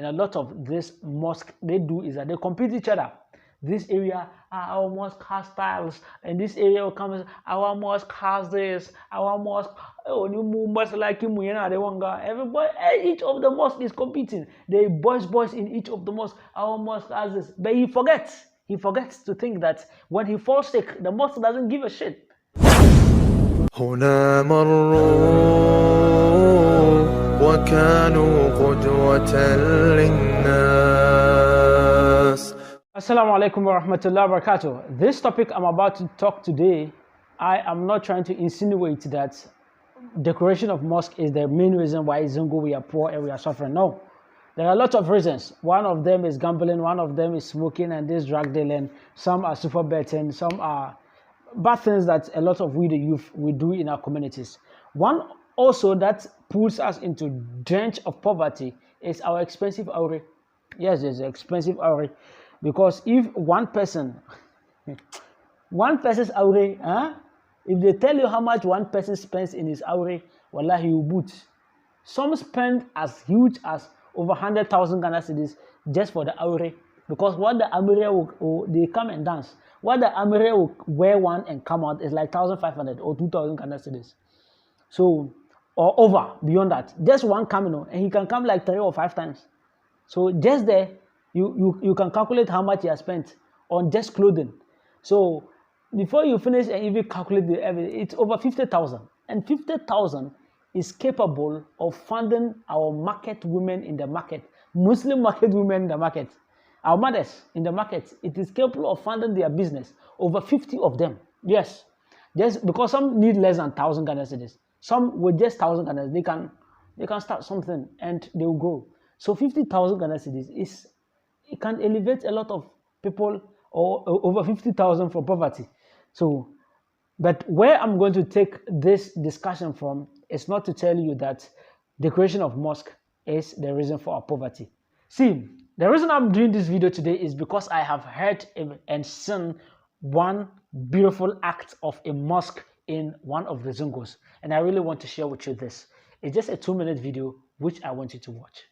and a lot of this mosque they do is that they compete each other. This area, our mosque has tiles, and this area comes, our mosque has this, our mosque, oh, new mosque like him, you know, they want everybody, each of the mosque is competing. They boys in each of the mosque, our mosque has this, but he forgets to think that when he falls sick, the mosque doesn't give a shit. هنا مروا وكانوا قدوة للناس. Assalamu alaikum wa rahmatullahi wa barakatuh. This topic I'm about to talk today, I am not trying to insinuate that decoration of mosque is the main reason why Zongo we are poor and we are suffering. No. There are a lot of reasons. One of them is gambling, one of them is smoking and this drug dealing, some are super betting, some are bad things that a lot of we the youth we do in our communities. One also that pulls us into drench of poverty is our expensive aure. Yes, it's expensive aure. Because if one person's aure, if they tell you how much one person spends in his aure, wallahi you boot. Some spend as huge as over 100,000 Ghana cedis just for the aure. Because what the amire will they come and dance. What the amire will wear one and come out is like 1,500 or 2,000 Ghana cedis. So, or over, beyond that. Just one coming on, and he can come like 3 or 5 times. So just there, you can calculate how much you have spent on just clothing. So before you finish and even calculate it's over 50,000. And 50,000 is capable of funding our market women in the market, Muslim market women in the market, our mothers in the market. It is capable of funding their business, over 50 of them. Yes, just because some need less than 1,000 Ghana cedis. Some with just 1,000 Ghana cedis, they can start something and they will grow. So 50,000 Ghana cedis it can elevate a lot of people, or over 50,000 from poverty. So, but where I'm going to take this discussion from is not to tell you that the creation of mosque is the reason for our poverty. See, the reason I'm doing this video today is because I have heard and seen one beautiful act of a mosque in one of the Zongos, and I really want to share with you this. It's just a 2-minute video which I want you to watch.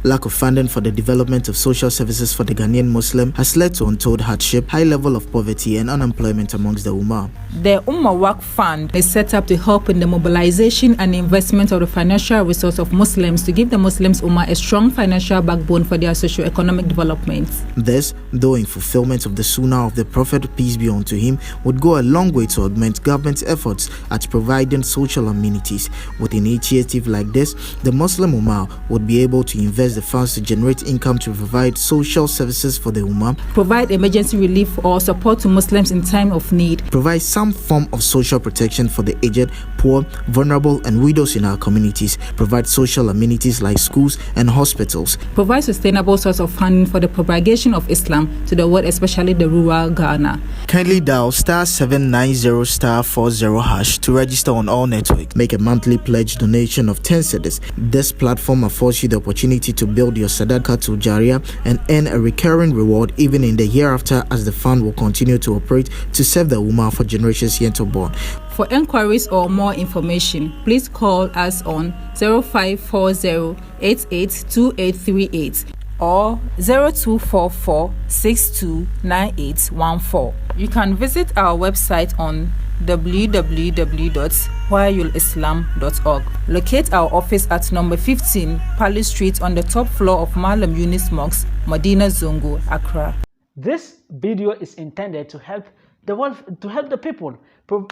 Lack of funding for the development of social services for the Ghanaian Muslim has led to untold hardship, high level of poverty and unemployment amongst the Ummah. The Ummah Work Fund is set up to help in the mobilization and investment of the financial resource of Muslims to give the Muslims Ummah a strong financial backbone for their socio-economic development. This, though in fulfillment of the Sunnah of the Prophet, peace be unto him, would go a long way to augment government's efforts at providing social amenities. With an initiative like this, the Muslim Ummah would be able to invest the funds to generate income to provide social services for the Ummah, provide emergency relief or support to Muslims in time of need, provide some form of social protection for the aged, poor, vulnerable and widows in our communities, provide social amenities like schools and hospitals, provide sustainable source of funding for the propagation of Islam to the world, especially the rural Ghana. Kindly dial *790*40# to register on all networks. Make a monthly pledge donation of 10 cedis. This platform affords you the opportunity to build your Sadaqatul Jariyah and earn a recurring reward even in the hereafter, as the fund will continue to operate to serve the Ummah for generations yet to born. For enquiries or more information, please call us on 0540-882838 or 0244-629814. You can visit our website on www.wayulislam.org. Locate our office at number 15 Palace Street on the top floor of Malam Yunis Mosque, Medina Zongo, Accra. This video is intended to help the world, to help the people,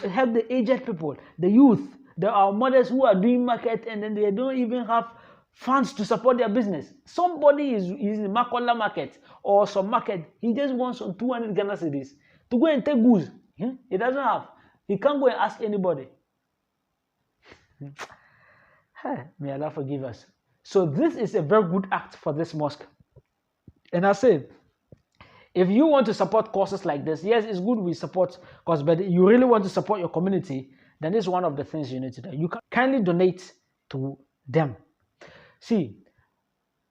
help the aged people, the youth, our mothers who are doing market and then they don't even have funds to support their business. Somebody is in Makola market or some market, he just wants some 200 Ghana cedis to go and take goods. He doesn't have. He can't go and ask anybody. May Allah forgive us. So this is a very good act for this mosque. And I say, if you want to support causes like this, yes, it's good we support causes, but you really want to support your community, then this is one of the things you need to do. You can kindly donate to them. See,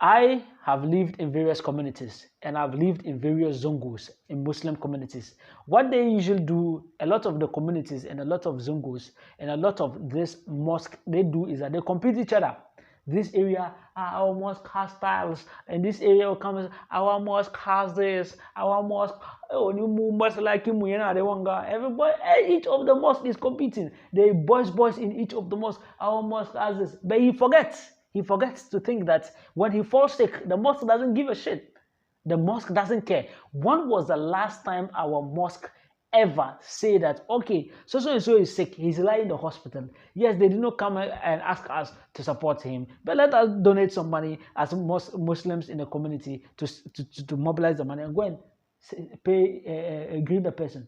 I have lived in various communities and I've lived in various Zongos in Muslim communities. What they usually do, a lot of the communities and a lot of Zongos and a lot of this mosque, they do is that they compete each other. This area, our mosque has tiles, and this area will come, our mosque has this, our mosque, everybody, each of the mosque is competing. They boys in each of the mosque, our mosque has this. But he forgets to think that when he falls sick, the mosque doesn't give a shit. The mosque doesn't care. When was the last time our mosque ever say that, okay, so and so is sick, he's lying in the hospital? Yes, they did not come and ask us to support him, but let us donate some money as Muslims in the community to mobilize the money and go and greet the person.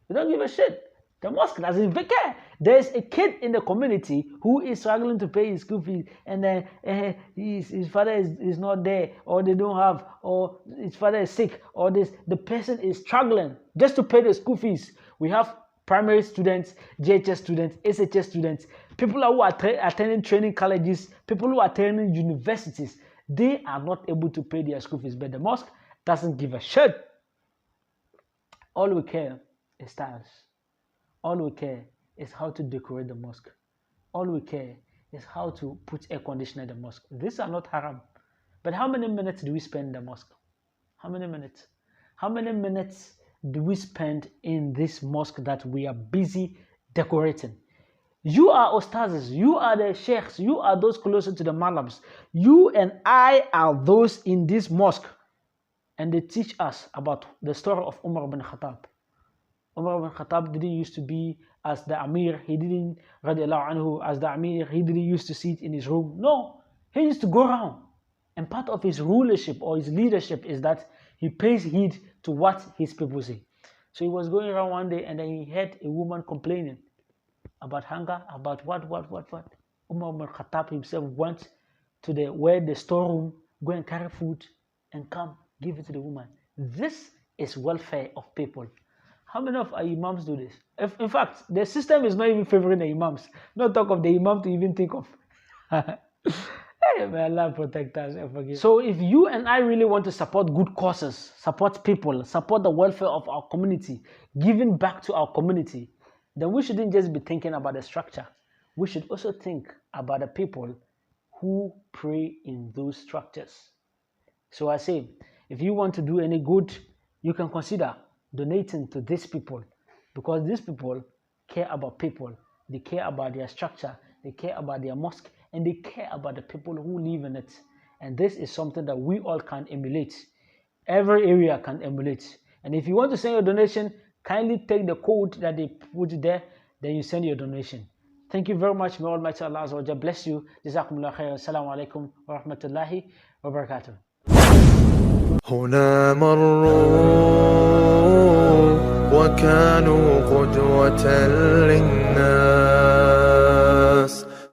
We don't give a shit. The mosque doesn't even care. There's a kid in the community who is struggling to pay his school fees, and then his father is not there, or they don't have, or his father is sick, or the person is struggling just to pay the school fees. We have primary students, JHS students, SHS students, people who are attending training colleges, people who are attending universities. They are not able to pay their school fees, but the mosque doesn't give a shit. All we care is tiles. All we care is how to decorate the mosque. All we care is how to put air conditioner in the mosque. These are not haram. But how many minutes do we spend in the mosque? How many minutes? How many minutes do we spend in this mosque that we are busy decorating? You are ustazes, you are the sheikhs, you are those closer to the malams. You and I are those in this mosque. And they teach us about the story of Umar ibn Khattab. Umar ibn Khattab didn't used to be as the Amir. He didn't, radiallahu anhu, as the Amir. He didn't used to sit in his room. No, he used to go around. And part of his rulership or his leadership is that he pays heed to what his people say. So he was going around one day and then he heard a woman complaining about hunger, about what. Umar ibn Khattab himself went to where the storeroom, go and carry food and come, give it to the woman. This is welfare of people. How many of our imams do this? In fact, the system is not even favoring the imams. Not talk of the imam to even think of. Hey, may Allah protect us and forgive. So if you and I really want to support good causes, support people, support the welfare of our community, giving back to our community, then we shouldn't just be thinking about the structure. We should also think about the people who pray in those structures. So I say, if you want to do any good, you can consider donating to these people, because these people care about people. They care about their structure, they care about their mosque, and they care about the people who live in it. And this is something that we all can emulate. Every area can emulate. And if you want to send your donation, kindly take the code that they put there, then you send your donation. Thank you very much. May Almighty Allah Azza wa Jalla bless you. Jazakumullah khair. Assalamu alaikum wa rahmatullahi wa barakatuh. هنا مروا وكانوا قدوة